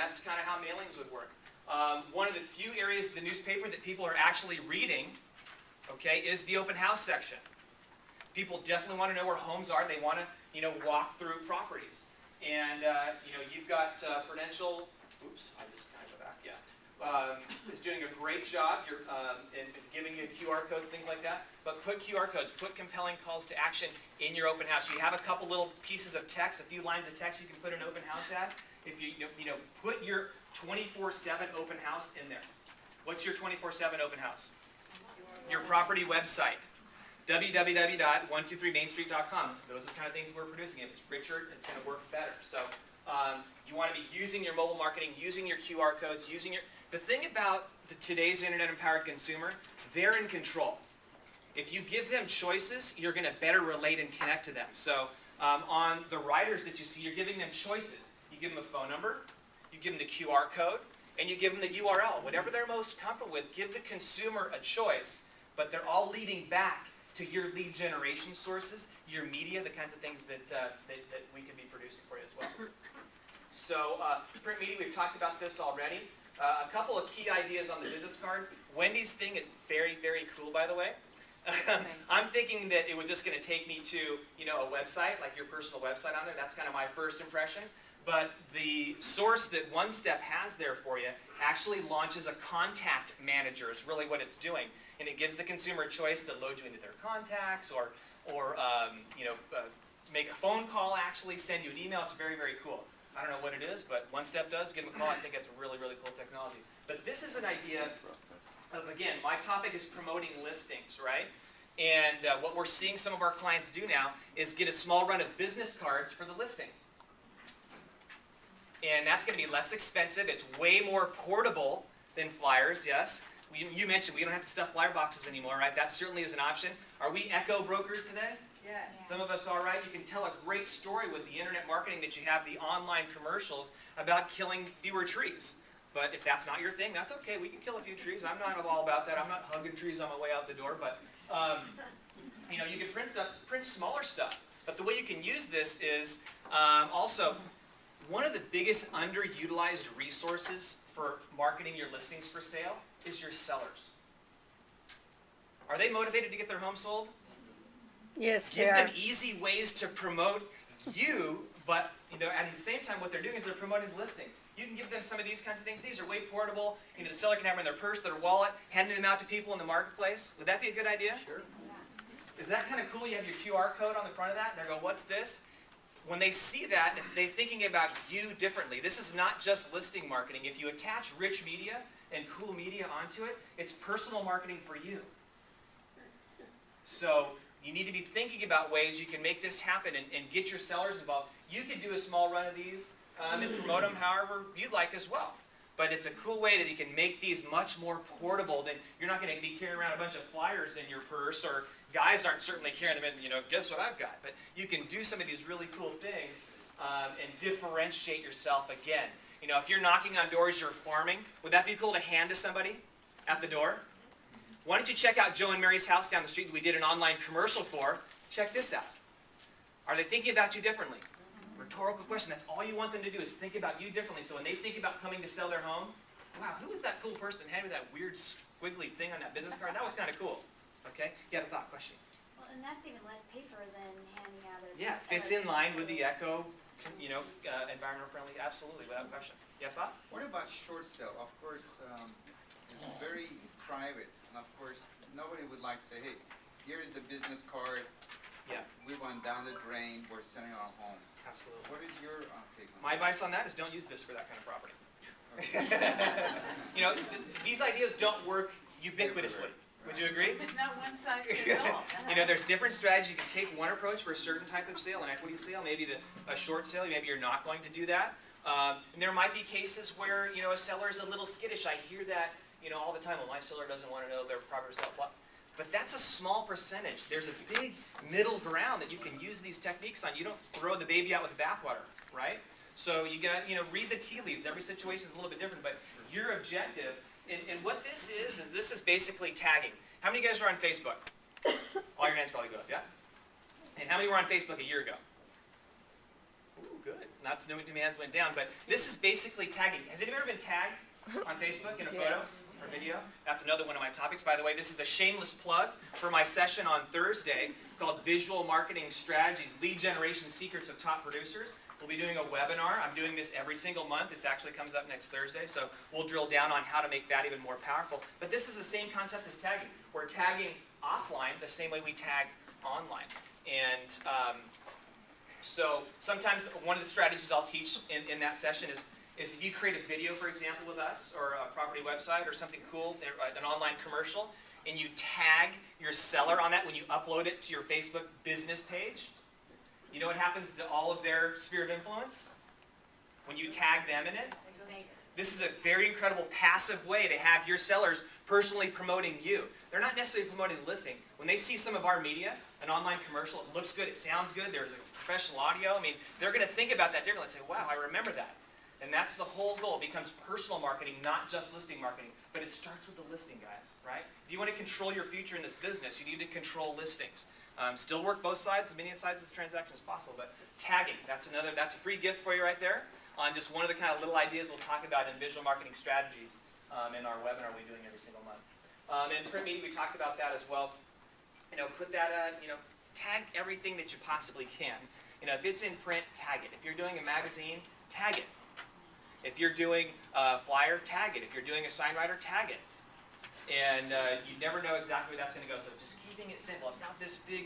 that's kind of how mailings would work. One of the few areas of the newspaper that people are actually reading, okay, is the open house section. People definitely want to know where homes are. They want to, walk through properties. And, you've got Prudential, oops, I just kind of go back, yeah, is doing a great job in giving you QR codes, things like that. But put QR codes, put compelling calls to action in your open house. You have a couple little pieces of text, a few lines of text you can put an open house ad. If you put your 24/7 open house in there. What's your 24/7 open house? Your property website. www.123mainstreet.com. Those are the kind of things we're producing. If it's richer, it's going to work better. So you want to be using your mobile marketing, using your QR codes, the thing about today's internet-empowered consumer, they're in control. If you give them choices, you're going to better relate and connect to them. So on the riders that you see, you're giving them choices. You give them a phone number, you give them the QR code, and you give them the URL. Whatever they're most comfortable with, give the consumer a choice, but they're all leading back to your lead generation sources, your media, the kinds of things that we can be producing for you as well. So print media, we've talked about this already. A couple of key ideas on the business cards. Wendy's thing is very, very cool, by the way. I'm thinking that it was just going to take me to, a website, like your personal website on there. That's kind of my first impression. But the source that One Step has there for you actually launches a contact manager is really what it's doing. And it gives the consumer a choice to load you into their contacts or make a phone call, actually send you an email. It's very, very cool. I don't know what it is, but One Step does. Give them a call. I think it's really, really cool technology. But this is an idea of, again, my topic is promoting listings, right? And what we're seeing some of our clients do now is get a small run of business cards for the listing. And that's going to be less expensive. It's way more portable than flyers, yes. You mentioned we don't have to stuff flyer boxes anymore, right? That certainly is an option. Are we echo brokers today? Yeah. Some of us are, right? You can tell a great story with the internet marketing that you have the online commercials about killing fewer trees. But if that's not your thing, that's okay. We can kill a few trees. I'm not all about that. I'm not hugging trees on my way out the door. But you can print smaller stuff. But the way you can use this is also one of the biggest underutilized resources for marketing your listings for sale is your sellers. Are they motivated to get their home sold? Yes, Give them easy ways to promote you, but at the same time, what they're doing is they're promoting the listing. You can give them some of these kinds of things. These are way portable. The seller can have them in their purse, their wallet, handing them out to people in the marketplace. Would that be a good idea? Sure. Is that kind of cool? You have your QR code on the front of that, and they go, "What's this?" When they see that, they're thinking about you differently. This is not just listing marketing. If you attach rich media and cool media onto it, it's personal marketing for you. So you need to be thinking about ways you can make this happen and get your sellers involved. You could do a small run of these and promote them however you'd like as well. But it's a cool way that you can make these much more portable than you're not going to be carrying around a bunch of flyers in your purse, or guys aren't certainly carrying them in, guess what I've got. But you can do some of these really cool things and differentiate yourself again. If you're knocking on doors, you're farming, would that be cool to hand to somebody at the door? Why don't you check out Joe and Mary's house down the street that we did an online commercial for? Check this out. Are they thinking about you differently? Rhetorical question. That's all you want them to do is think about you differently. So when they think about coming to sell their home, wow, who was that cool person that handed me that weird squiggly thing on that business card? That was kind of cool. Okay? You had a thought, question? Well, and that's even less paper than handing out a... Yeah, fits in line with the eco, environmental friendly. Absolutely, without question. You have a thought? What about short sale? Of course, it's very private. And of course, nobody would like to say, hey, here's the business card. Yeah. We went down the drain. We're selling our home. Absolutely. What is your take on My that? advice on that is don't use this for that kind of property. These ideas don't work ubiquitously. Would you agree? It's not one size fits all. There's different strategies. You can take one approach for a certain type of sale, an equity sale, maybe a short sale. Maybe you're not going to do that. And there might be cases where a seller is a little skittish. I hear that all the time. Well, my seller doesn't want to know their property sale. But that's a small percentage. There's a big middle ground that you can use these techniques on. You don't throw the baby out with the bathwater, right? So you got to read the tea leaves. Every situation is a little bit different, but your objective. And what this is basically tagging. How many of you guys are on Facebook? All your hands probably go up, yeah? And how many were on Facebook a year ago? Ooh, good. not to know what demands went down, but this is basically tagging. Has anybody ever been tagged on Facebook in a photo or video? That's another one of my topics, by the way. This is a shameless plug for my session on Thursday called Visual Marketing Strategies, Lead Generation Secrets of Top Producers. We'll be doing a webinar. I'm doing this every single month. It actually comes up next Thursday, so we'll drill down on how to make that even more powerful. But this is the same concept as tagging. We're tagging offline the same way we tag online. And so sometimes one of the strategies I'll teach in that session is if you create a video, for example, with us, or a property website, or something cool, an online commercial, and you tag your seller on that when you upload it to your Facebook business page, you know what happens to all of their sphere of influence? When you tag them in it? This is a very incredible passive way to have your sellers personally promoting you. They're not necessarily promoting the listing. When they see some of our media, an online commercial, it looks good, it sounds good, there's a professional audio, I mean, they're going to think about that differently and say, wow, I remember that. And that's the whole goal. It becomes personal marketing, not just listing marketing. But it starts with the listing, guys, right? If you want to control your future in this business, you need to control listings. Still work both sides, as many sides of the transaction as possible. But tagging, that's a free gift for you right there on just one of the kind of little ideas we'll talk about in visual marketing strategies in our webinar we're doing every single month. In print media, we talked about that as well. You know, put that, tag everything that you possibly can. You know, if it's in print, tag it. If you're doing a magazine, tag it. If you're doing a flyer, tag it. If you're doing a sign writer, tag it. And you never know exactly where that's going to go. So just keeping it simple. It's not this big,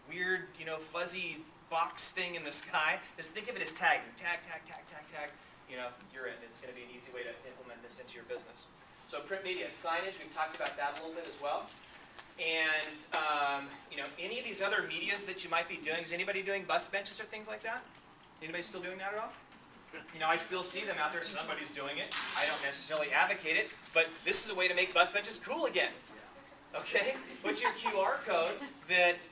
weird, fuzzy box thing in the sky. Just think of it as tagging. Tag, tag, tag, tag, tag. You know, you're in. It's going to be an easy way to implement this into your business. So print media, signage, we've talked about that a little bit as well. And, any of these other medias that you might be doing, is anybody doing bus benches or things like that? Anybody still doing that at all? I still see them out there. Somebody's doing it. I don't necessarily advocate it, but this is a way to make bus benches cool again. Okay? Put your QR code that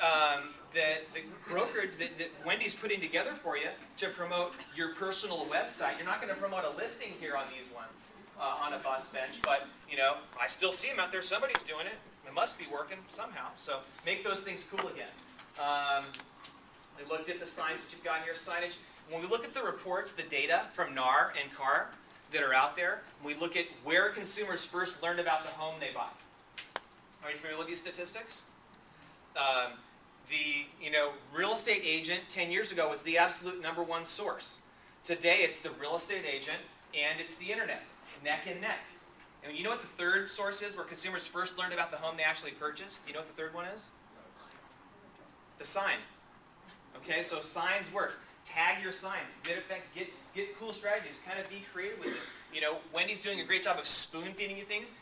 the brokerage that Wendy's putting together for you to promote your personal website. You're not going to promote a listing here on these ones on a bus bench, but I still see them out there. Somebody's doing it. It must be working somehow. So make those things cool again. We looked at the signs that you've got here, signage. When we look at the reports, the data from NAR and CAR that are out there, we look at where consumers first learned about the home they bought. Are you familiar with these statistics? The real estate agent 10 years ago was the absolute #1 source. Today it's the real estate agent and it's the internet, neck and neck. And you know what the third source is where consumers first learned about the home they actually purchased? You know what the third one is? The sign. Okay, so signs work. Tag your signs. Get cool strategies. Kind of be creative with it. Wendy's doing a great job of spoon feeding you things.